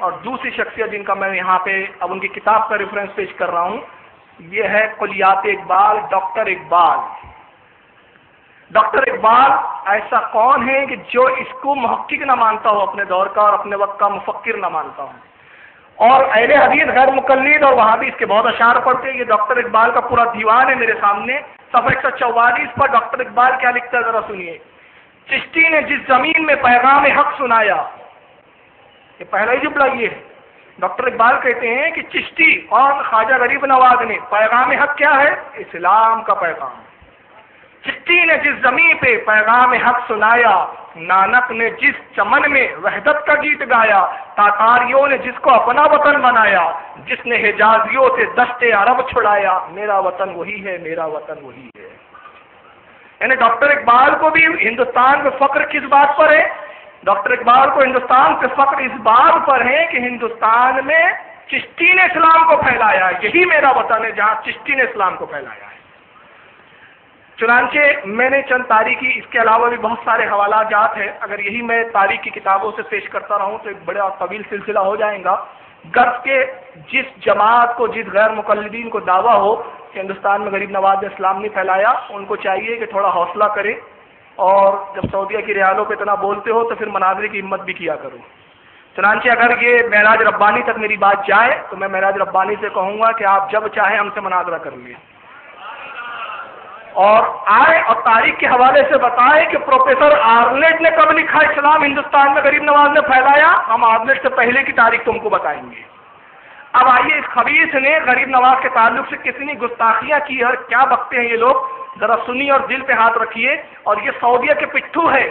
اور دوسری شخصیت جن کا میں یہاں پہ اب ان کی کتاب کا ریفرنس پیش کر رہا ہوں، یہ ہے کلیات اقبال، ڈاکٹر اقبال۔ ڈاکٹر اقبال ایسا کون ہے کہ جو اس کو محقق نہ مانتا ہو اپنے دور کا اور اپنے وقت کا مفکر نہ مانتا ہو؟ اور اہل حدیث غیر مقلد اور وہاں بھی اس کے بہت اشعار پڑھتے ہیں۔ یہ ڈاکٹر اقبال کا پورا دیوان ہے میرے سامنے، صفحہ 144 پر ڈاکٹر اقبال کیا لکھتا ہے ذرا سنیے۔ چشتی نے جس زمین میں پیغام حق سنایا، یہ پہلا ہی جملہ یہ ہے۔ ڈاکٹر اقبال کہتے ہیں کہ چشتی اور خواجہ غریب نواز نے پیغام حق کیا ہے؟ اسلام کا پیغام۔ چشتی نے جس زمین پہ پیغام حق سنایا، نانک نے جس چمن میں وحدت کا گیت گایا، تاتاریوں نے جس کو اپنا وطن بنایا، جس نے حجازیوں سے دشت عرب چھڑایا، میرا وطن وہی ہے، میرا وطن وہی ہے۔ یعنی ڈاکٹر اقبال کو بھی ہندوستان میں فخر کس بات پر ہے؟ ڈاکٹر اقبال کو ہندوستان سے فخر اس بات پر ہے کہ ہندوستان میں چشتی نے اسلام کو پھیلایا، یہی میرا وطن ہے جہاں چشتی نے اسلام کو پھیلایا ہے۔ چنانچہ میں نے چند تاریخی، اس کے علاوہ بھی بہت سارے حوالات جات ہیں، اگر یہی میں تاریخ کی کتابوں سے پیش کرتا رہوں تو ایک بڑا طویل سلسلہ ہو جائے گا۔ غرض کے جس جماعت کو، جس غیر مقلدین کو دعویٰ ہو کہ ہندوستان میں غریب نواز نے اسلام نہیں پھیلایا، ان کو چاہیے کہ تھوڑا حوصلہ کرے، اور جب سعودیہ کی ریالوں پہ اتنا بولتے ہو تو پھر مناظرے کی ہمت بھی کیا کرو۔ چنانچہ اگر یہ معراج ربانی تک میری بات جائے تو میں معراج ربانی سے کہوں گا کہ آپ جب چاہیں ہم سے مناظرہ کر لیں، اور آئے اور تاریخ کے حوالے سے بتائے کہ پروفیسر آرلیٹ نے کب لکھا اسلام ہندوستان میں غریب نواز نے پھیلایا، ہم آرلیٹ سے پہلے کی تاریخ تم کو بتائیں گے۔ اب آئیے اس خبیث نے غریب نواز کے تعلق سے کتنی گستاخیاں کی اور کیا بکتے ہیں یہ لوگ، ذرا سنیے اور دل پہ ہاتھ رکھیے۔ اور یہ سعودیہ کے پٹھو ہے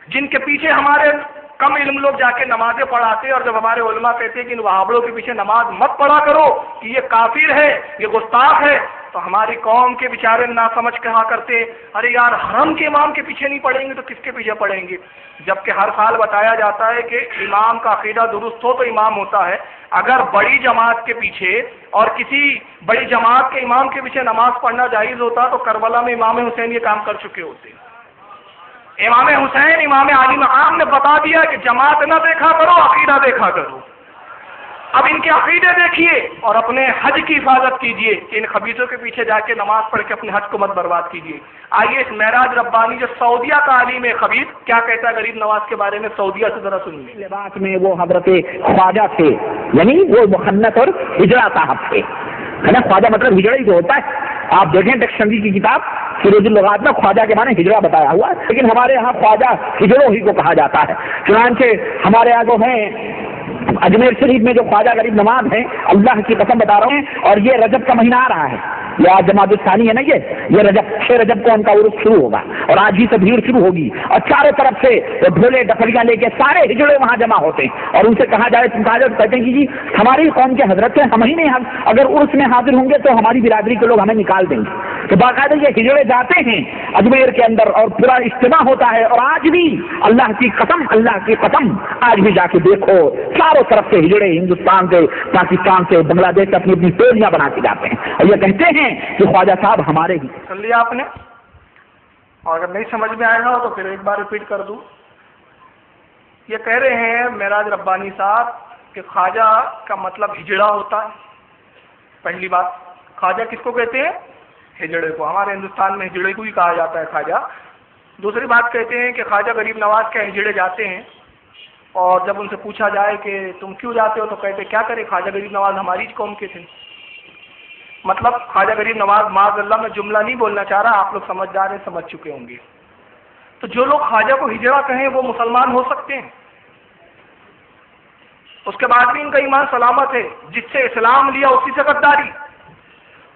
جن کے پیچھے ہمارے کم علم لوگ جا کے نمازیں پڑھاتے ہیں، اور جب ہمارے علماء کہتے ہیں کہ ان وہابڑوں کے پیچھے نماز مت پڑھا کرو کہ یہ کافر ہے، یہ گستاخ ہے، تو ہماری قوم کے بیچارے نہ سمجھ کہا کرتے ارے یار حرم کے امام کے پیچھے نہیں پڑھیں گے تو کس کے پیچھے پڑھیں گے؟ جبکہ ہر سال بتایا جاتا ہے کہ امام کا عقیدہ درست ہو تو امام ہوتا ہے۔ اگر بڑی جماعت کے پیچھے اور کسی بڑی جماعت کے امام کے پیچھے نماز پڑھنا جائز ہوتا تو کربلا میں امام حسین یہ کام کر چکے ہوتے۔ امام حسین، امام علی مقام نے بتا دیا کہ جماعت نہ دیکھا کرو، عقیدہ دیکھا کرو۔ اب ان کے عقیدے دیکھیے اور اپنے حج کی حفاظت کیجیے کہ ان خبیثوں کے پیچھے جا کے نماز پڑھ کے اپنے حج کو مت برباد کیجیے۔ آئیے اس معراج ربانی جو سعودیہ کا عالم خبیث کیا کہتا ہے غریب نواز کے بارے میں، سعودیہ سے ذرا سنیے۔ لباس میں وہ حضرت خواجہ تھے، یعنی وہ مخنث اور ہجڑا صاحب تھے، ہے نا؟ خواجہ مطلب ہجڑا ہی تو ہوتا ہے۔ آپ دیکھیں ڈکشنری کی کتاب فیروز اللغات میں خواجہ کے معنی ہجڑا بتایا ہوا ہے، لیکن ہمارے یہاں خواجہ ہجڑوں ہی کو کہا جاتا ہے۔ چنانچہ ہمارے یہاں جو ہیں اجمیر شریف میں جو خواجہ غریب نواز ہیں، اللہ کی قسم بتا رہے ہیں، اور یہ رجب کا مہینہ آ رہا ہے، یہ آج جماعت الثانی ہے نا، یہ رجب 6 رجب کو ان کا عرس شروع ہوگا، اور آج ہی سے بھیڑ شروع ہوگی، اور چاروں طرف سے ڈھولے ڈپڑیاں لے کے سارے ہجڑے وہاں جمع ہوتے ہیں، اور ان سے کہا جائے کہتے ہیں کہ جی ہماری قوم کے حضرت ہیں، ہم ہی نہیں، اگر عرس میں حاضر ہوں گے تو ہماری برادری کے لوگ ہمیں نکال دیں گے۔ تو باقاعدہ یہ ہجڑے جاتے ہیں اجمیر کے اندر اور پورا اجتماع ہوتا ہے، اور آج بھی اللہ کی قسم آج بھی جا کے دیکھو چاروں طرف سے ہجڑے ہندوستان سے، پاکستان سے، بنگلہ دیش سے اپنی اپنی ٹولیاں بنا کے جاتے ہیں، اور یہ کہتے ہیں کہ خواجہ صاحب ہمارے ہی۔ سن لیا آپ نے؟ اور اگر نہیں سمجھ میں آئے گا تو پھر ایک بار ریپیٹ کر دوں۔ یہ کہہ رہے ہیں معراج ربانی صاحب کہ خواجہ کا مطلب ہجڑا ہوتا ہے۔ پہلی بات، خواجہ کس کو کہتے ہیں؟ ہجڑے کو۔ ہمارے ہندوستان میں ہجڑے کو ہی کہا جاتا ہے خواجہ۔ دوسری بات کہتے ہیں کہ خواجہ غریب نواز کے ہجڑے جاتے ہیں، اور جب ان سے پوچھا جائے کہ تم کیوں جاتے ہو تو کہتے کیا کریں، خواجہ غریب نواز ہماری قوم کے تھے۔ مطلب خواجہ غریب نواز معاذ اللہ میں جملہ نہیں بولنا چاہ رہا، آپ لوگ سمجھدار ہیں، سمجھ چکے ہوں گے۔ تو جو لوگ خواجہ کو ہجڑا کہیں وہ مسلمان ہو سکتے ہیں؟ اس کے بعد بھی ان کا ایمان سلامت ہے۔ جس سے اسلام لیا اسی سے غداری،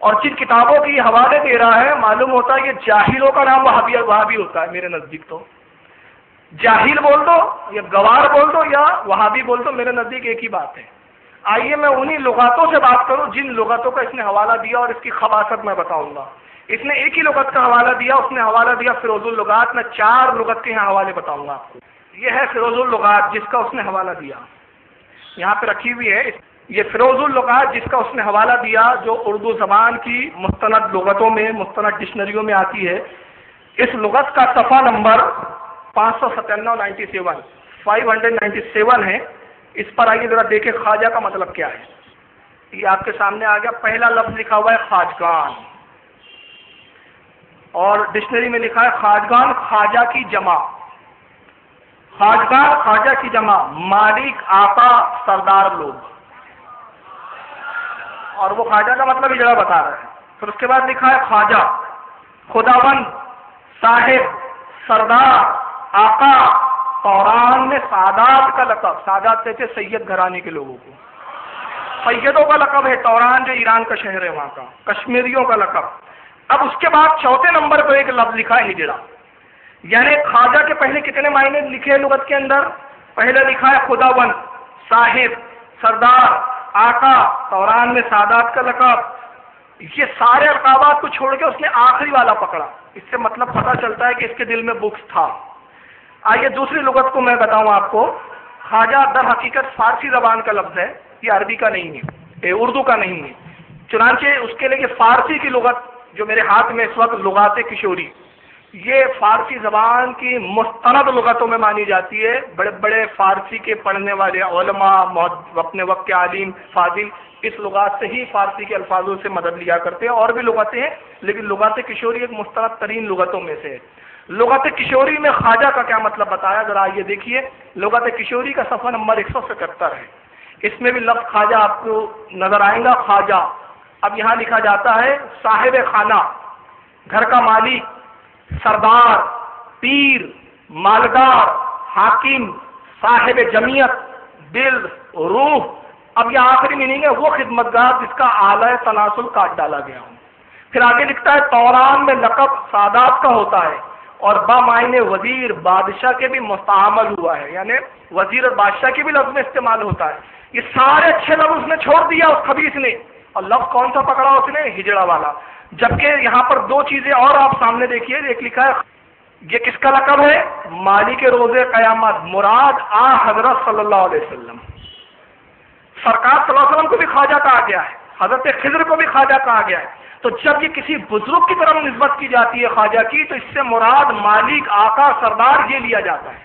اور جن کتابوں کی حوالے دے رہا ہے معلوم ہوتا ہے یہ جاہلوں کا نام وہابی ہوتا ہے میرے نزدیک۔ تو جاہل بول دو یا گوار بول دو یا وہابی بول دو، میرے نزدیک ایک ہی بات ہے۔ آئیے میں انہی لغاتوں سے بات کروں جن لغتوں کا اس نے حوالہ دیا، اور اس کی خباثت میں بتاؤں گا۔ اس نے ایک ہی لغت کا حوالہ دیا، اس نے حوالہ دیا فیروز اللغات۔ میں 4 لغت کے یہاں حوالے بتاؤں گا آپ کو۔ یہ ہے فیروز اللغات جس کا اس نے حوالہ دیا، یہاں پہ رکھی ہوئی ہے۔ یہ فیروز اللغات جس کا اس نے حوالہ دیا، جو اردو زبان کی مستند لغتوں میں، مستند ڈکشنریوں میں آتی ہے۔ اس لغت کا صفحہ نمبر 597 ہے، اس پر آئیے ذرا دیکھیں خواجہ کا مطلب کیا ہے. یہ آپ کے سامنے آ گیا. پہلا لفظ لکھا ہوا ہے خواجگان، اور ڈکشنری میں لکھا ہے خواجگان خواجہ کی جمع. خواجگان خواجہ کی جمع، مالک آقا سردار لوگ. اور وہ خواجہ کا مطلب ہجڑا بتا رہا ہے. پھر اس کے بعد لکھا ہے خواجہ خداوند صاحب سردار آقا. قرآن میں سادات کا لقب، سادات کہتے ہیں سید گھرانے کے لوگوں کو، سیدوں کا لقب ہے. توران جو ایران کا شہر ہے وہاں کا، کشمیریوں کا لقب. اب اس کے بعد چوتھے نمبر پر ایک لفظ لکھا ہے ہجڑا. یعنی خواجہ کے پہلے کتنے معنی لکھے ہیں لغت کے اندر؟ پہلے لکھا ہے خداوند صاحب سردار آقا، قرآن میں سادات کا لقب. یہ سارے القابات کو چھوڑ کے اس نے آخری والا پکڑا. اس سے مطلب پتہ چلتا ہے کہ اس کے دل میں بکس تھا. آئیے دوسری لغت کو میں بتاؤں آپ کو. خواجہ در حقیقت فارسی زبان کا لفظ ہے، یہ عربی کا نہیں ہے، اردو کا نہیں ہے. چنانچہ اس کے لیے فارسی کی لغت جو میرے ہاتھ میں اس وقت لغات کشوری، یہ فارسی زبان کی مستند لغتوں میں مانی جاتی ہے. بڑے بڑے فارسی کے پڑھنے والے علماء، اپنے وقت کے عالم فاضل اس لغات سے ہی فارسی کے الفاظوں سے مدد لیا کرتے ہیں. اور بھی لغتیں ہیں لیکن لغات کشوری ایک مستند ترین لغتوں میں سے ہے. لغت کشوری میں خواجہ کا کیا مطلب بتایا، ذرا یہ دیکھیے. لغت کشوری کا صفحہ نمبر 177 ہے. اس میں بھی لفظ خواجہ آپ کو نظر آئے گا. خواجہ اب یہاں لکھا جاتا ہے صاحب خانہ، گھر کا مالک، سردار، پیر، مالدار، حاکم، صاحب جمعیت، دل، روح. اب یہ آخری میننگ ہے وہ خدمتگار جس کا آلہ تناسل کاٹ ڈالا گیا ہو. پھر آگے لکھتا ہے توران میں لقب سادات کا ہوتا ہے اور بامعنی وزیر بادشاہ کے بھی مستعمل ہوا ہے. یعنی وزیر اور بادشاہ کے بھی لفظ میں استعمال ہوتا ہے. یہ سارے اچھے لفظ اس نے چھوڑ دیا اس خبیث نے، اور لفظ کون سا پکڑا اس نے؟ ہجڑا والا. جبکہ یہاں پر دو چیزیں اور آپ سامنے دیکھیے. ایک لکھا ہے یہ کس کا لقب ہے؟ مالک روز قیامت، مراد آ حضرت صلی اللہ علیہ وسلم. سرکار صلی اللہ علیہ وسلم کو بھی خواجہ کہا گیا ہے، حضرت خضر کو بھی خواجہ کہا گیا ہے. تو جب یہ کسی بزرگ کی طرف نسبت کی جاتی ہے خواجہ کی، تو اس سے مراد مالک آقا سردار یہ لیا جاتا ہے.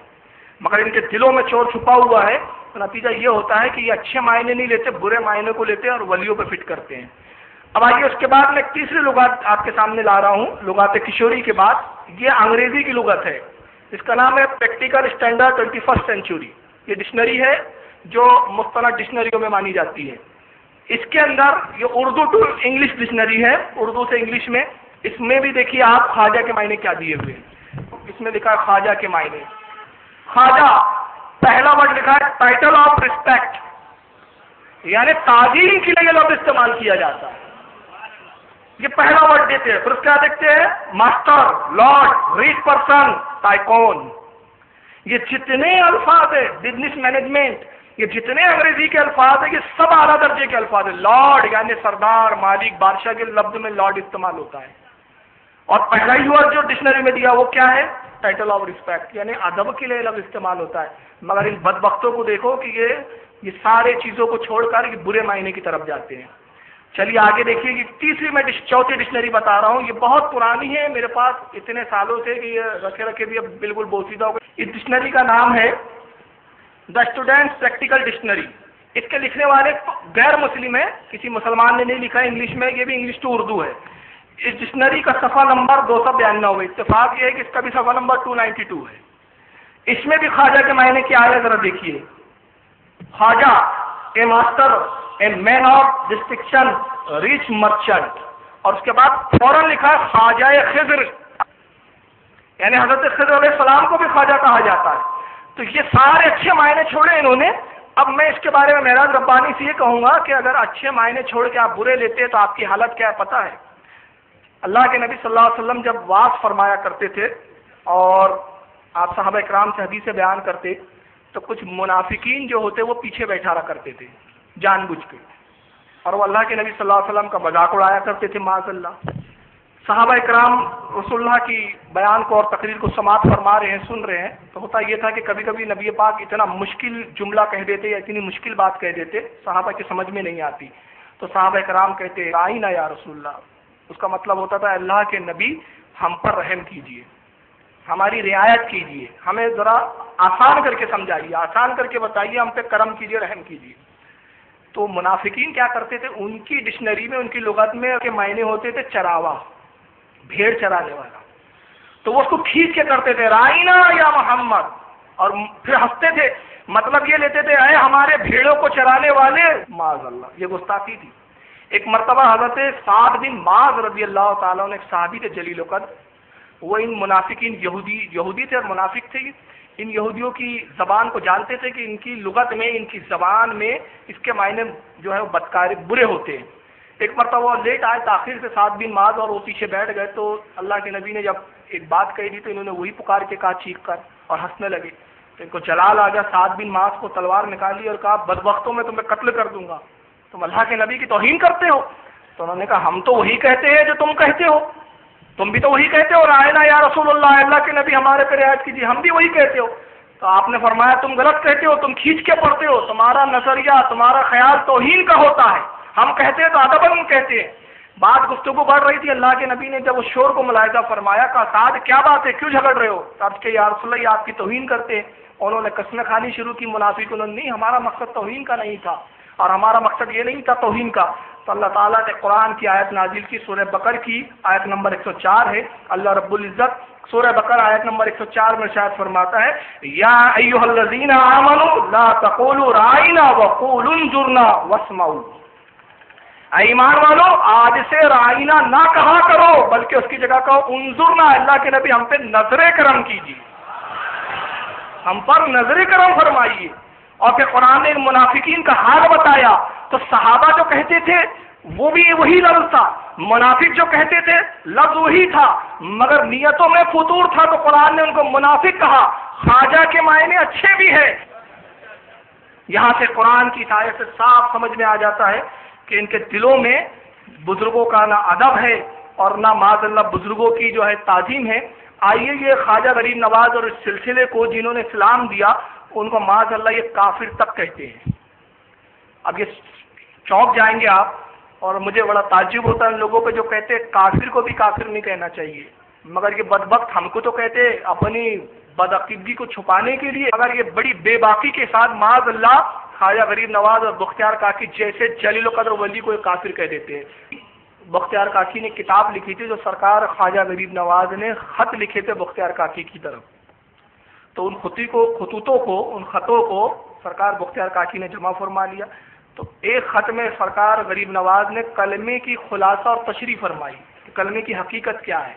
مگر ان کے دلوں میں چور چھپا ہوا ہے. تو نتیجہ یہ ہوتا ہے کہ یہ اچھے معنی نہیں لیتے، برے معنی کو لیتے ہیں اور ولیوں پہ فٹ کرتے ہیں. اب آئیے اس کے بعد میں ایک تیسری لغت آپ کے سامنے لا رہا ہوں. لغات کشوری کے بعد یہ انگریزی کی لغت ہے. اس کا نام ہے پریکٹیکل اسٹینڈرڈ 21 سینچری. یہ ڈکشنری ہے جو مستند ڈکشنریوں میں مانی جاتی ہے. اس کے اندر یہ اردو ٹو انگلش ڈکشنری ہے، اردو سے انگلش میں. اس میں بھی دیکھیے آپ خواجہ کے معنی کیا دیے ہوئے ہیں. اس میں لکھا ہے خواجہ کے معنی. خواجہ پہلا ورڈ لکھا ہے ٹائٹل آف ریسپیکٹ، یعنی تعظیم کے لیے یہ لفظ استعمال کیا جاتا ہے. یہ پہلا ورڈ دیتے ہیں. پھر اس کیا دیکھتے ہیں؟ Master, lord, reach person, tycoon. یہ جتنے الفاظ ہیں، بزنس مینجمنٹ، یہ جتنے انگریزی کے الفاظ ہیں یہ سب اعلیٰ درجے کے الفاظ ہیں. لارڈ یعنی سردار، مالک، بادشاہ کے لفظ میں لارڈ استعمال ہوتا ہے. اور پہلا ہی ورڈ جو ڈکشنری میں دیا وہ کیا ہے؟ ٹائٹل آف ریسپیکٹ، یعنی ادب کے لیے لفظ استعمال ہوتا ہے. مگر ان بدبختوں کو دیکھو کہ یہ سارے چیزوں کو چھوڑ کر یہ برے معنی کی طرف جاتے ہیں. چلیے آگے دیکھیے. یہ تیسری میں چوتھی ڈکشنری بتا رہا ہوں. یہ بہت پرانی ہے، میرے پاس اتنے سالوں سے کہ یہ رکھے رکھے بھی اب بالکل بوسیدہ ہو گئے. اس ڈکشنری کا نام ہے دا اسٹوڈینٹس پریکٹیکل ڈکشنری. اس کے لکھنے والے غیر مسلم ہے، کسی مسلمان نے نہیں لکھا ہے. انگلش میں، یہ بھی انگلش ٹو اردو ہے. اس ڈکشنری کا صفحہ نمبر 292. اتفاق یہ ہے کہ اس کا بھی صفحہ نمبر 292 ہے. اس میں بھی خواجہ کے معنی کیا ہے ذرا دیکھیے. Khwaja a master, a man of distinction, rich merchant. اور اس کے بعد فوراً لکھا ہے خواجہ خضر، یعنی حضرت خضر علیہ السلام کو بھی خواجہ کہا جاتا ہے. تو یہ سارے اچھے معنی چھوڑے انہوں نے. اب میں اس کے بارے میں معراج ربانی سے یہ کہوں گا کہ اگر اچھے معنی چھوڑ کے آپ برے لیتے تو آپ کی حالت کیا ہے پتہ ہے؟ اللہ کے نبی صلی اللہ علیہ وسلم جب واعظ فرمایا کرتے تھے اور آپ صحابہ اکرام سے حدیثیں بیان کرتے تو کچھ منافقین جو ہوتے وہ پیچھے بیٹھا رہا کرتے تھے جان بوجھ کے، اور وہ اللہ کے نبی صلی اللہ علیہ وسلم کا مذاق اڑایا کرتے تھے معاذ اللہ. صحابہ اکرام رسول اللہ کی بیان کو اور تقریر کو سماعت فرما رہے ہیں، سن رہے ہیں. تو ہوتا یہ تھا کہ کبھی کبھی نبی پاک اتنا مشکل جملہ کہہ دیتے یا اتنی مشکل بات کہہ دیتے صحابہ کی سمجھ میں نہیں آتی. تو صحابہ اکرام کہتے آئینہ یا رسول اللہ. اس کا مطلب ہوتا تھا اللہ کے نبی ہم پر رحم کیجیے. ہماری رعایت کیجیے، ہمیں ذرا آسان کر کے سمجھائیے، آسان کر کے بتائیے، ہم پہ کرم کیجیے، رحم کیجیے۔ تو منافقین کیا کرتے تھے، ان کی ڈکشنری میں، ان کی لغت میں کے معنی ہوتے تھے چراوا، بھیڑ چرانے والا۔ تو وہ اس کو کھینچ کے کرتے تھے رائنا یا محمد، اور پھر ہنستے تھے، مطلب یہ لیتے تھے اے ہمارے بھیڑوں کو چرانے والے، معاذ اللہ، یہ گستاخی تھی۔ ایک مرتبہ حضرت سعد بن معاذ رضی اللہ تعالیٰ عنہ، ایک صحابی تھے جلیل القدر، وہ ان منافقین یہودی تھے اور منافق تھے، ان یہودیوں کی زبان کو جانتے تھے کہ ان کی لغت میں، ان کی زبان میں اس کے معنی جو ہے وہ بدکار برے ہوتے ہیں۔ ایک مرتبہ وہ لیٹ آئے تاخیر سے سعد بن معاذ، اور وہ پیچھے بیٹھ گئے، تو اللہ کے نبی نے جب ایک بات کہی تھی تو انہوں نے وہی پکار کے کہا چیخ کر، اور ہنسنے لگے۔ تو ان کو جلال آ گیا، سعد بن معاذ کو تلوار نکالی اور کہا بدبختوں میں تمہیں قتل کر دوں گا، تم اللہ کے نبی کی توہین کرتے ہو۔ تو انہوں نے کہا ہم تو وہی کہتے ہیں جو تم کہتے ہو، تم بھی تو وہی کہتے ہو، رائنا یا رسول اللہ، اللہ کے نبی ہمارے پہ رعایت کیجیے، ہم بھی وہی کہتے ہو۔ تو آپ نے فرمایا تم غلط کہتے ہو، تم کھینچ کے پڑھتے ہو، تمہارا نظریہ، تمہارا خیال توہین کا ہوتا ہے، ہم کہتے ہیں تو ادباً کہتے ہیں۔ بات گفتگو بڑھ رہی تھی، اللہ کے نبی نے جب اس شور کو ملاحظہ فرمایا، کہا سعد کیا بات ہے، کیوں جھگڑ رہے ہو؟ آپ کے یا رسول اللہ، یہ آپ کی توہین کرتے ہیں۔ انہوں نے قسمیں کھانی شروع کی، منافق، انہوں نے نہیں، ہمارا مقصد توہین کا نہیں تھا، اور ہمارا مقصد یہ نہیں تھا توہین کا۔ تو اللہ تعالیٰ نے قرآن کی آیت نازل کی، سورہ بقر کی آیت نمبر 104 ہے۔ اللہ رب العزت سورہ بقر آیت نمبر 104 میں ارشاد فرماتا ہے، یا ایھا الذین آمنوا لا تقولوا رائنا وقولوا انظرنا واسمعوا۔ اے ایمان والو، آج سے رائنا نہ کہا کرو، بلکہ اس کی جگہ کہو انظرنا، اللہ کے نبی ہم پہ نظر کرم کیجیے، ہم پر نظر کرم فرمائیے۔ اور پھر قرآن نے منافقین کا حال بتایا، تو صحابہ جو کہتے تھے وہ بھی وہی لفظ تھا، منافق جو کہتے تھے لفظ وہی تھا، مگر نیتوں میں فتور تھا، تو قرآن نے ان کو منافق کہا۔ خواجہ کے معنی اچھے بھی ہیں، یہاں سے قرآن کی آیت سے صاف سمجھ میں آ جاتا ہے کہ ان کے دلوں میں بزرگوں کا نہ ادب ہے اور نہ معاذ اللہ بزرگوں کی جو ہے تعظیم ہے۔ آئیے یہ خواجہ غریب نواز اور اس سلسلے کو جنہوں نے اسلام دیا، ان کو معاذ اللہ یہ کافر تک کہتے ہیں۔ اب یہ چونک جائیں گے آپ، اور مجھے بڑا تعجب ہوتا ہے ان لوگوں پہ جو کہتے ہیں کافر کو بھی کافر نہیں کہنا چاہیے، مگر یہ بدبخت ہم کو تو کہتے اپنی بدعقیدگی کو چھپانے کے لیے، مگر یہ بڑی بے باکی کے ساتھ معاذ اللہ خواجہ غریب نواز اور بختیار کاکی جیسے جلیل القدر ولی کو کافر کہہ دیتے ہیں۔ بختیار کاکی نے کتاب لکھی تھی جو سرکار خواجہ غریب نواز نے خط لکھے تھے بختیار کاکی کی طرف، تو ان خطوں کو سرکار بختیار کاکی نے جمع فرما لیا۔ تو ایک خط میں سرکار غریب نواز نے کلمے کی خلاصہ اور تشریح فرمائی کہ کلمے کی حقیقت کیا ہے۔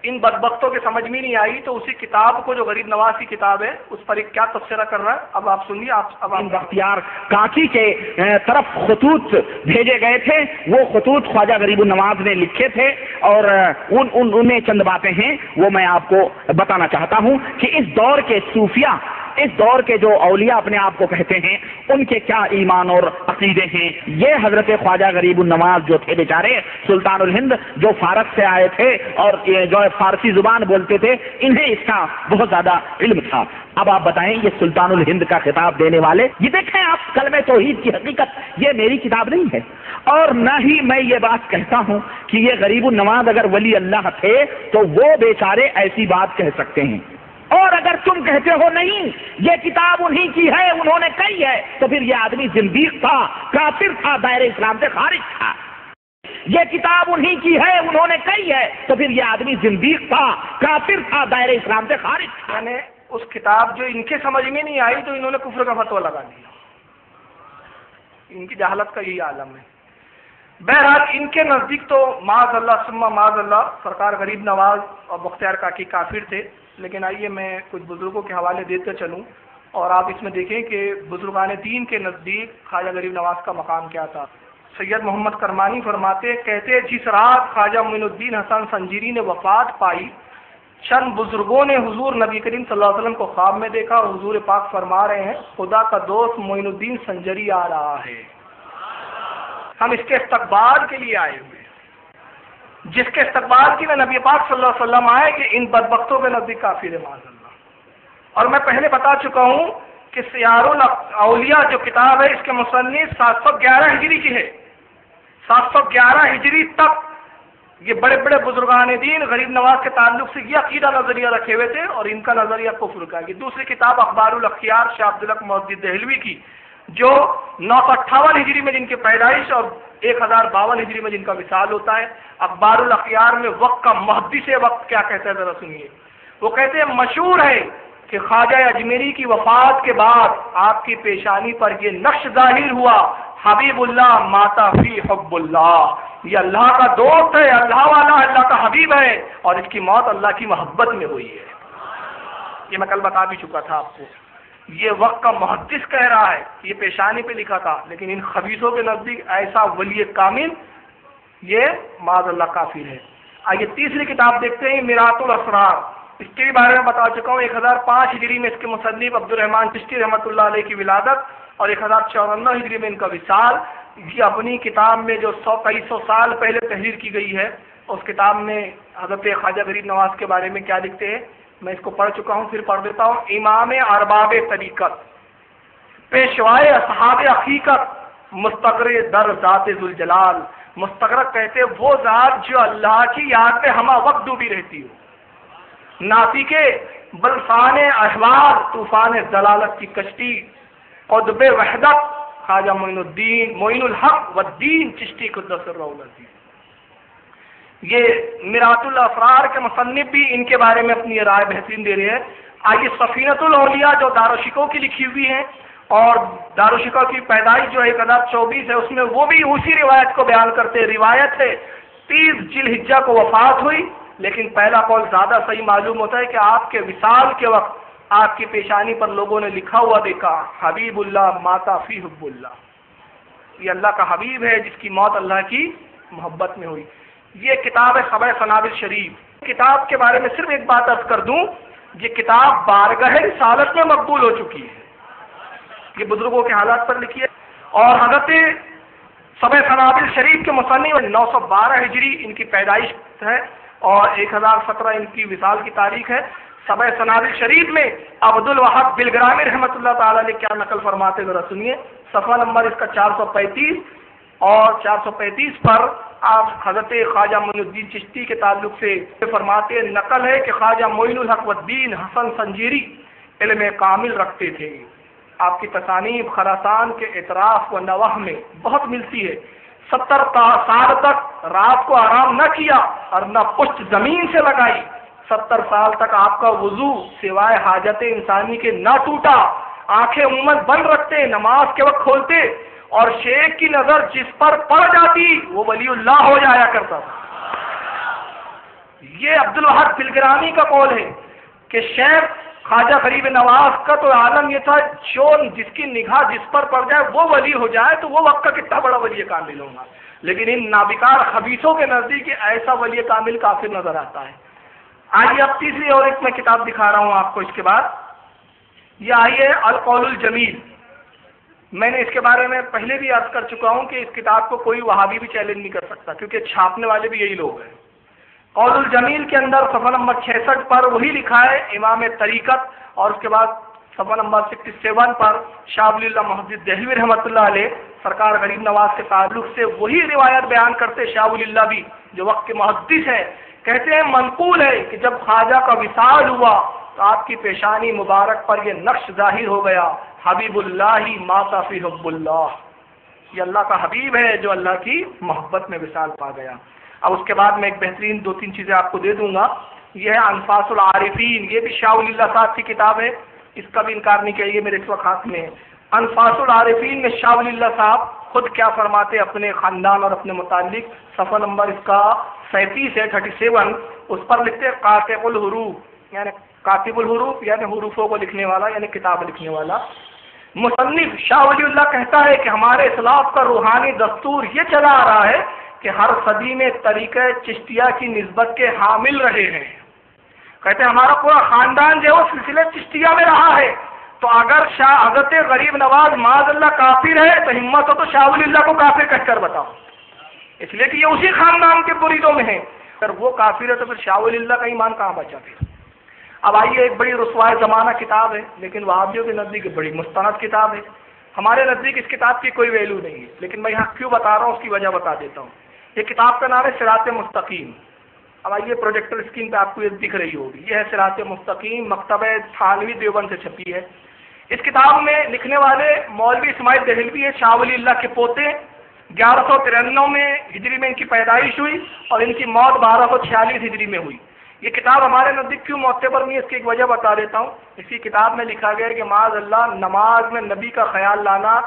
ان بدبختوں کے سمجھ میں نہیں آئی، تو اسی کتاب کو جو غریب نواز کی کتاب ہے اس پر ایک کیا تبصرہ کر رہا ہے، اب آپ سنیے۔ اب بختیار کاکی کے طرف خطوط بھیجے گئے تھے، وہ خطوط خواجہ غریب النواز نے لکھے تھے، اور ان میں چند باتیں ہیں وہ میں آپ کو بتانا چاہتا ہوں کہ اس دور کے صوفیہ، اس دور کے جو اولیاء اپنے آپ کو کہتے ہیں، ان کے کیا ایمان اور عقیدے ہیں۔ یہ حضرت خواجہ غریب النواز جو تھے بیچارے سلطان الہند، جو فارس سے آئے تھے اور جو فارسی زبان بولتے تھے، انہیں اس کا بہت زیادہ علم تھا۔ اب آپ بتائیں یہ سلطان الہند کا خطاب دینے والے، یہ دیکھیں آپ کلمہ توحید کی حقیقت، یہ میری کتاب نہیں ہے، اور نہ ہی میں یہ بات کہتا ہوں کہ یہ غریب النواز اگر ولی اللہ تھے تو وہ بیچارے ایسی بات کہہ سکتے ہیں۔ اور اگر تم کہتے ہو نہیں یہ کتاب انہی کی ہے، انہوں نے کہی ہے، تو پھر یہ آدمی زندیق تھا، کافر تھا، دائرہ اسلام سے خارج تھا۔ یہ کتاب انہی کی ہے، انہوں نے کہی ہے، تو پھر یہ آدمی زندیق تھا، کافر تھا، دائرہ اسلام سے خارج تھا۔ میں نے اس کتاب جو ان کے سمجھ میں نہیں آئی تو انہوں نے کفر کا فتویٰ لگا دیا، ان کی جہالت کا یہی عالم ہے۔ بہرحال ان کے نزدیک تو معاذ اللہ ثم معاذ اللہ سرکار غریب نواز اور بختیار کاکی کافر تھے، لیکن آئیے میں کچھ بزرگوں کے حوالے دیتے چلوں، اور آپ اس میں دیکھیں کہ بزرگان دین کے نزدیک خواجہ غریب نواز کا مقام کیا تھا۔ سید محمد کرمانی فرماتے کہتے جس رات خواجہ معین الدین حسن سنجیری نے وفات پائی، چند بزرگوں نے حضور نبی کریم صلی اللہ علیہ وسلم کو خواب میں دیکھا، اور حضور پاک فرما رہے ہیں خدا کا دوست معین الدین سنجری آ رہا ہے، ہم اس کے استقبال کے لیے آئے ہوئے، جس کے استقبال کے لیے نبی پاک صلی اللہ علیہ وسلم آئے کہ ان بدبختوں کے نزدیک کافر ہے معاذ اللہ۔ اور میں پہلے بتا چکا ہوں کہ سیار الاولیاء جو کتاب ہے اس کے مصنف 711 ہجری کی ہے، 711 ہجری تک یہ بڑے بڑے بزرگان دین غریب نواز کے تعلق سے یہ عقیدہ نظریہ رکھے ہوئے تھے اور ان کا نظریہ کفر کا. یہ دوسری کتاب اخبار الاخیار شاہ عبدالحق محدث دہلوی کی، جو 958 ہجری میں جن کی پیدائش اور 1052 ہجری میں جن کا وصال ہوتا ہے. اخبار الاخیار میں وقت کا محدث وقت کیا کہتا ہے ذرا سنیے. وہ کہتے ہیں مشہور ہے کہ خواجہ اجمیری کی وفات کے بعد آپ کی پیشانی پر یہ نقش ظاہر ہوا، حبیب اللہ ماتا فی حب اللہ، یہ اللہ کا دوست ہے، اللہ والا، اللہ کا حبیب ہے، اور اس کی موت اللہ کی محبت میں ہوئی ہے. یہ میں کل بتا بھی چکا تھا آپ کو. یہ وقت کا محدث کہہ رہا ہے، یہ پیشانی پہ لکھا تھا، لیکن ان خبیثوں کے نزدیک ایسا ولی کامل یہ معاذ اللہ کافر ہے. آئیے تیسری کتاب دیکھتے ہیں، میرات الاسرار. اس کے بارے میں بتا چکا ہوں. 1005 ہجری میں اس کے مصنف عبد الرحمن چشتی رحمۃ اللہ علیہ کی ولادت اور 1054 ہجری میں ان کا وصال. یہ اپنی کتاب میں جو 100 سال پہلے تحریر کی گئی ہے، اس کتاب میں حضرت خواجہ غریب نواز کے بارے میں کیا لکھتے ہیں میں اس کو پڑھ چکا ہوں، پھر پڑھ دیتا ہوں. امام ارباب طریقت، پیشوائے اصحاب حقیقت، مستقر در ذات ذوالجلال. مستغرق کہتے وہ ذات جو اللہ کی یاد پہ ہمہ وقت ڈوبی رہتی ہو. نافی کے بلفان احوال، طوفان ضلالت کی کشتی، قطب وحدت خواجہ معین الحق والدین چشتی قدس سرہ العزیز. یہ میرات الاسرار کے مصنف بھی ان کے بارے میں اپنی رائے بہترین دے رہے ہیں. آئیے سفینۃ الاولیاء جو دارالشکوہ کی لکھی ہوئی ہیں، اور دارالشکوہ کی پیدائش جو 1024 ہے، اس میں وہ بھی اسی روایت کو بیان کرتے ہیں. روایت ہے 30 ذوالحجہ کو وفات ہوئی، لیکن پہلا قول زیادہ صحیح معلوم ہوتا ہے کہ آپ کے وصال کے وقت آپ کی پیشانی پر لوگوں نے لکھا ہوا دیکھا، حبیب اللہ ماتا فی حب اللہ. یہ اللہ کا حبیب ہے جس کی موت اللہ کی محبت میں ہوئی. یہ کتاب ہے خبر سنابل شریف. کتاب کے بارے میں صرف ایک بات عرض کر دوں، یہ کتاب بارگاہ رسالت میں مقبول ہو چکی ہے. یہ بزرگوں کے حالات پر لکھی ہے. اور حضرت خبر سنابل شریف کے مصنف 912 ہجری ان کی پیدائش ہے اور 1017 ان کی وصال کی تاریخ ہے. سبع سنابل شریف میں عبد الوہاب بلگرامی رحمۃ اللہ تعالی نے کیا نقل فرماتے ذرا سنیے. صفحہ نمبر اس کا 435 اور 435 پر آپ حضرت خواجہ معین الدین چشتی کے تعلق سے فرماتے نقل ہے کہ خواجہ معین الحق والدین حسن سنجیری علم کامل رکھتے تھے. آپ کی تصانیف خراسان کے اطراف و نواح میں بہت ملتی ہے. 70 سال تک رات کو آرام نہ کیا اور نہ پشت زمین سے لگائی. 70 سال تک آپ کا وضو سوائے حاجت انسانی کے نہ ٹوٹا. آنکھیں عموماً بند رکھتے، نماز کے وقت کھولتے، اور شیخ کی نظر جس پر پڑ جاتی وہ ولی اللہ ہو جایا کرتا تھا. یہ عبد الوہاب بلگرامی کا قول ہے کہ شیخ خواجہ غریب نواز کا تو عالم یہ تھا جو جس کی نگاہ جس پر پڑ جائے وہ ولی ہو جائے تو وہ وقت کا کتنا بڑا ولی کامل ہوگا. لیکن ان نابکار خبیثوں کے نزدیک ایسا ولی کامل کافر نظر آتا ہے. آئیے اب تیسری اور ایک میں کتاب دکھا رہا ہوں آپ کو اس کے بعد. یہ آئیے القول الجمیل. میں نے اس کے بارے میں پہلے بھی عرض کر چکا ہوں کہ اس کتاب کو کوئی وہابی بھی چیلنج نہیں کر سکتا کیونکہ چھاپنے والے بھی یہی لوگ ہیں. قول الجمیل کے اندر صفحہ نمبر 66 پر وہی لکھا ہے امام طریقت، اور اس کے بعد صفحہ نمبر 67 پر شاہ ولی اللہ محدث دہلوی رحمۃ اللہ علیہ سرکار غریب نواز کے تعلق سے وہی روایت بیان کرتے شاہ ولی اللہ بھی جو وقت کے محدث ہیں. کہتے ہیں منقول ہے کہ جب خواجہ کا وصال ہوا تو آپ کی پیشانی مبارک پر یہ نقش ظاہر ہو گیا، حبیب اللہ ماتا فی حب اللہ. یہ اللہ کا حبیب ہے جو اللہ کی محبت میں وصال پا گیا. اب اس کے بعد میں ایک بہترین 2-3 چیزیں آپ کو دے دوں گا. یہ ہے انفاس العارفین، یہ بھی شاہ ولی اللہ صاحب کی کتاب ہے، اس کا بھی انکار نہیں کیجیے، میرے اس وقت ہاتھ میں ہے. انفاس العارفین میں شاہ ولی اللہ صاحب خود کیا فرماتے اپنے خاندان اور اپنے متعلق. صفحہ نمبر اس کا 37 ہے 37، اس پر لکھتے قاطع الحروف یعنی کاتب الحروف یعنی حروفوں کو لکھنے والا یعنی کتاب لکھنے والا. مصنف شاہ ولی اللہ کہتا ہے کہ ہمارے اسلاف کا روحانی دستور یہ چلا آ رہا ہے کہ ہر صدی میں طریقہ چشتیہ کی نسبت کے حامل رہے ہیں. کہتے ہیں ہمارا پورا خاندان جو ہے وہ سلسلہ چشتیہ میں رہا ہے. تو اگر شاہ حضرت غریب نواز معاذ اللہ کافر ہے تو ہمت ہو تو شاہ ولی اللہ کو کافر کہہ کر بتاؤ، اس لیے کہ یہ اسی خاندان کے مریدوں میں ہیں. اگر وہ کافر ہے تو پھر شاہ ولی اللہ کا ایمان کہاں بچا پھر. اب آئیے ایک بڑی رسوائے زمانہ کتاب ہے لیکن وہابیوں کے نزدیک بڑی مستند کتاب ہے. ہمارے نزدیک اس کتاب کی کوئی ویلو نہیں ہے، لیکن میں یہاں کیوں بتا رہا ہوں اس کی وجہ بتا دیتا ہوں. یہ کتاب کا نام ہے صراط مستقیم. اب آئیے پروجیکٹر اسکرین پہ آپ کو یہ دکھ رہی ہوگی. یہ ہے صراط مستقیم، مکتبہ تھانوی دیوبند سے چھپی ہے. اس کتاب میں لکھنے والے مولوی اسماعیل دہلوی ہے، شاہ ولی اللہ کے پوتے. 1193 میں ہجری میں ان کی پیدائش ہوئی اور ان کی موت 1246 ہجری میں ہوئی. یہ کتاب ہمارے نزدیک کیوں معتبر نہیں ہے، اس کی ایک وجہ بتا دیتا ہوں. اسی کتاب میں لکھا گیا ہے کہ معاذ اللہ نماز میں نبی کا خیال لانا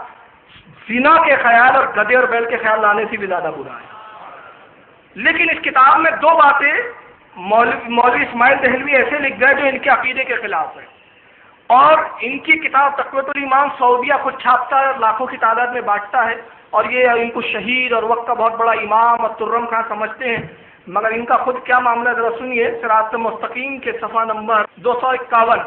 زنا کے خیال اور گدھے اور بیل کے خیال لانے سے بھی زیادہ برا ہے. لیکن اس کتاب میں دو باتیں مولوی اسماعیل دہلوی ایسے لکھ گئے جو ان کے عقیدے کے خلاف ہے. اور ان کی کتاب تقویۃ الایمان سعودیہ خود چھاپتا ہے، لاکھوں کی تعداد میں بانٹتا ہے، اور یہ ان کو شہید اور وقت کا بہت بڑا امام اور ترم خان سمجھتے ہیں. مگر ان کا خود کیا معاملہ ذرا سنیے. صراط مستقیم کے صفحہ نمبر 251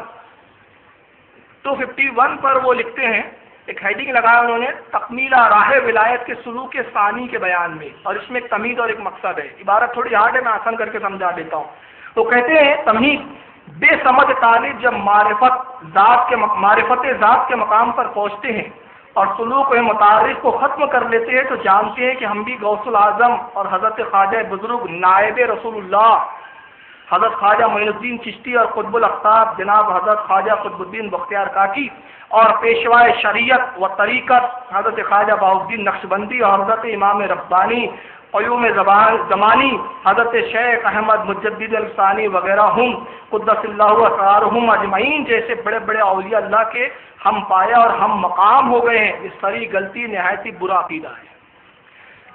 251 پر وہ لکھتے ہیں، ایک ہیڈنگ لگایا انہوں نے، تکمیلہ راہ ولایت کے سلوک ثانی کے بیان میں، اور اس میں ایک تمہید اور ایک مقصد ہے. عبارت تھوڑی ہارڈ ہے، میں آسان کر کے سمجھا دیتا ہوں. تو کہتے ہیں تمہید، بے سمجھ طالب جب معرفت ذات کے مقام پر پہنچتے ہیں اور سلوک متعارف کو ختم کر لیتے ہیں تو جانتے ہیں کہ ہم بھی غوث العظم اور حضرت خواجہ بزرگ نائب رسول اللہ حضرت خواجہ معین الدین چشتی اور قطب الاقطاب جناب حضرت خواجہ قطب الدین بختیار کاکی اور پیشوائے شریعت و طریقت حضرت خواجہ بہاؤالدین نقشبندی اور حضرت امام ربانی قیوم زمانی حضرت شیخ احمد مجدد الثانی وغیرہ ہم قدس اللہ اسرارہم اجمعین جیسے بڑے بڑے اولیاء اللہ کے ہم پایا اور ہم مقام ہو گئے ہیں. اس سری غلطی نہایت ہی برا عقیدہ ہے.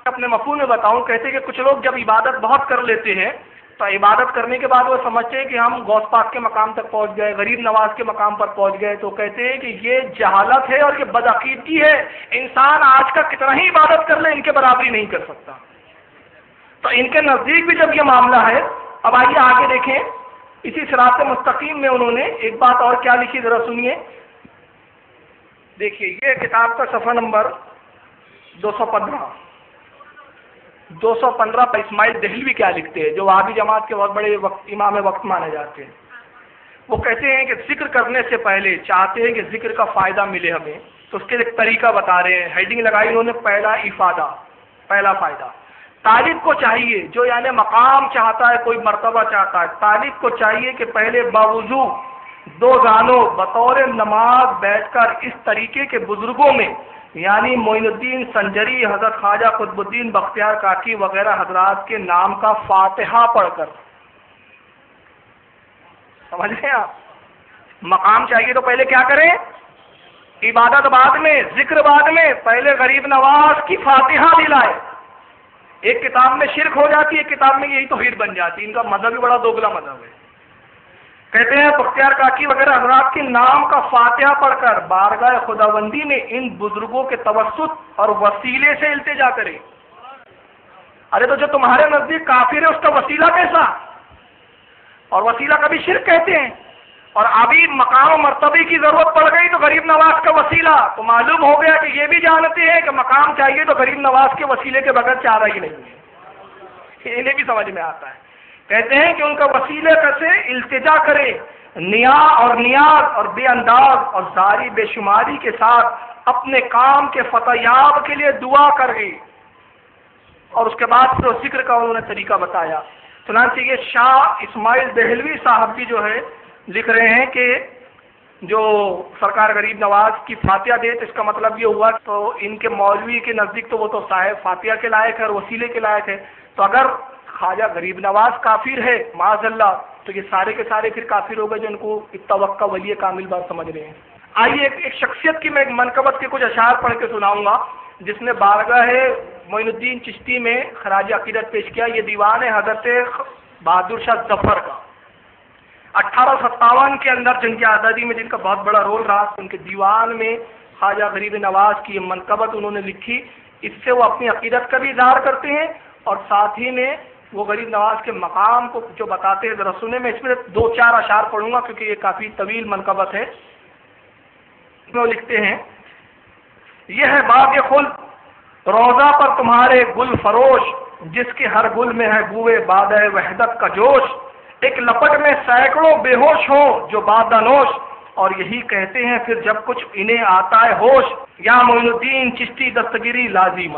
اپنے مفہوم میں بتاؤں، کہتے ہیں کہ کچھ لوگ جب عبادت بہت کر لیتے ہیں تو عبادت کرنے کے بعد وہ سمجھتے ہیں کہ ہم غوث پاک کے مقام تک پہنچ گئے، غریب نواز کے مقام پر پہنچ گئے. تو کہتے ہیں کہ یہ جہالت ہے اور یہ بدعقیدگی ہے. انسان آج کا کتنا ہی عبادت کر لے ان کے برابری نہیں کر سکتا. تو ان کے نزدیک بھی جب یہ معاملہ ہے. اب آئیے آگے دیکھیں، اسی صراط مستقیم میں انہوں نے ایک بات اور کیا لکھی، ذرا سنیے. دیکھیے یہ کتاب کا صفحہ نمبر 215 پر اسماعیل دہلوی کیا لکھتے ہیں، جو وہابی جماعت کے بہت بڑے امام وقت مانے جاتے ہیں. وہ کہتے ہیں کہ ذکر کرنے سے پہلے چاہتے ہیں کہ ذکر کا فائدہ ملے ہمیں، تو اس کے ایک طریقہ بتا رہے ہیں. ہیڈنگ لگائی انہوں نے، پہلا فائدہ. طالب کو چاہیے، جو یعنی مقام چاہتا ہے، کوئی مرتبہ چاہتا ہے، طالب کو چاہیے کہ پہلے باوضو دو زانوں بطور نماز بیٹھ کر اس طریقے کے بزرگوں میں یعنی معین الدین سنجری، حضرت خواجہ قطب الدین بختیار کاکی وغیرہ حضرات کے نام کا فاتحہ پڑھ کر، سمجھ رہے ہیں آپ، مقام چاہیے تو پہلے کیا کریں، عبادت بعد میں، ذکر بعد میں، پہلے غریب نواز کی فاتحہ دلائے. ایک کتاب میں شرک ہو جاتی ہے، ایک کتاب میں یہی توحید بن جاتی ہے. ان کا مذہب بھی بڑا دوگلا مذہب ہے. کہتے ہیں بختیار کاکی وغیرہ حضرات کے نام کا فاتحہ پڑھ کر بارگاہ خداوندی میں ان بزرگوں کے توسط اور وسیلے سے التجا کرے. ارے تو جو تمہارے نزدیک کافر ہے اس کا وسیلہ کیسا، اور وسیلہ کبھی شرک کہتے ہیں. اور ابھی مقام و مرتبے کی ضرورت پڑ گئی تو غریب نواز کا وسیلہ، تو معلوم ہو گیا کہ یہ بھی جانتے ہیں کہ مقام چاہیے تو غریب نواز کے وسیلے کے بغیر چارہ ہی نہیں ہے. انہیں بھی سمجھ میں آتا ہے. کہتے ہیں کہ ان کا وسیلے سے التجا کرے، نیاز اور بے انداز اور زاری بے شماری کے ساتھ اپنے کام کے فتح کے لیے دعا کرے. اور اس کے بعد پھر ذکر کا انہوں نے طریقہ بتایا. چنانچہ یہ شاہ اسماعیل دہلوی صاحب بھی جو ہے لکھ رہے ہیں کہ جو سرکار غریب نواز کی فاتحہ دے، تو اس کا مطلب یہ ہوا تو ان کے مولوی کے نزدیک تو وہ تو صاحب فاتحہ کے لائق ہے اور وسیلے کے لائق ہے. تو اگر خواجہ غریب نواز کافر ہے معاذ اللہ، تو یہ سارے کے سارے پھر کافر ہو گئے جو ان کو اتوقع ولی کامل بات سمجھ رہے ہیں. آئیے ایک شخصیت کی میں ایک منقبت کے کچھ اشعار پڑھ کے سناؤں گا جس نے بارگاہ معین الدین چشتی میں خراج عقیدت پیش کیا. یہ دیوان ہے حضرت بہادر شاہ ظفر کا. 1857 کے اندر جنگ آزادی میں جن کا بہت بڑا رول رہا، ان کے دیوان میں خواجہ غریب نواز کی یہ منقبت انہوں نے لکھی. اس سے وہ اپنی عقیدت کا بھی اظہار کرتے ہیں اور ساتھ ہی میں وہ غریب نواز کے مقام کو جو بتاتے ہیں. ذرا سنیں، میں اس میں 2-4 اشعار پڑھوں گا کیونکہ یہ کافی طویل منقبت ہے. وہ لکھتے ہیں، یہ ہے باغ خلد روضہ پر تمہارے گل فروش، جس کے ہر گل میں ہے بوئے بادہ وحدت کا جوش. ایک لپٹ میں سینکڑوں بے ہوش ہوں جو بادہ نوش، اور یہی کہتے ہیں پھر جب کچھ انہیں آتا ہے ہوش، یا معین الدین چشتی دستگیری لازم.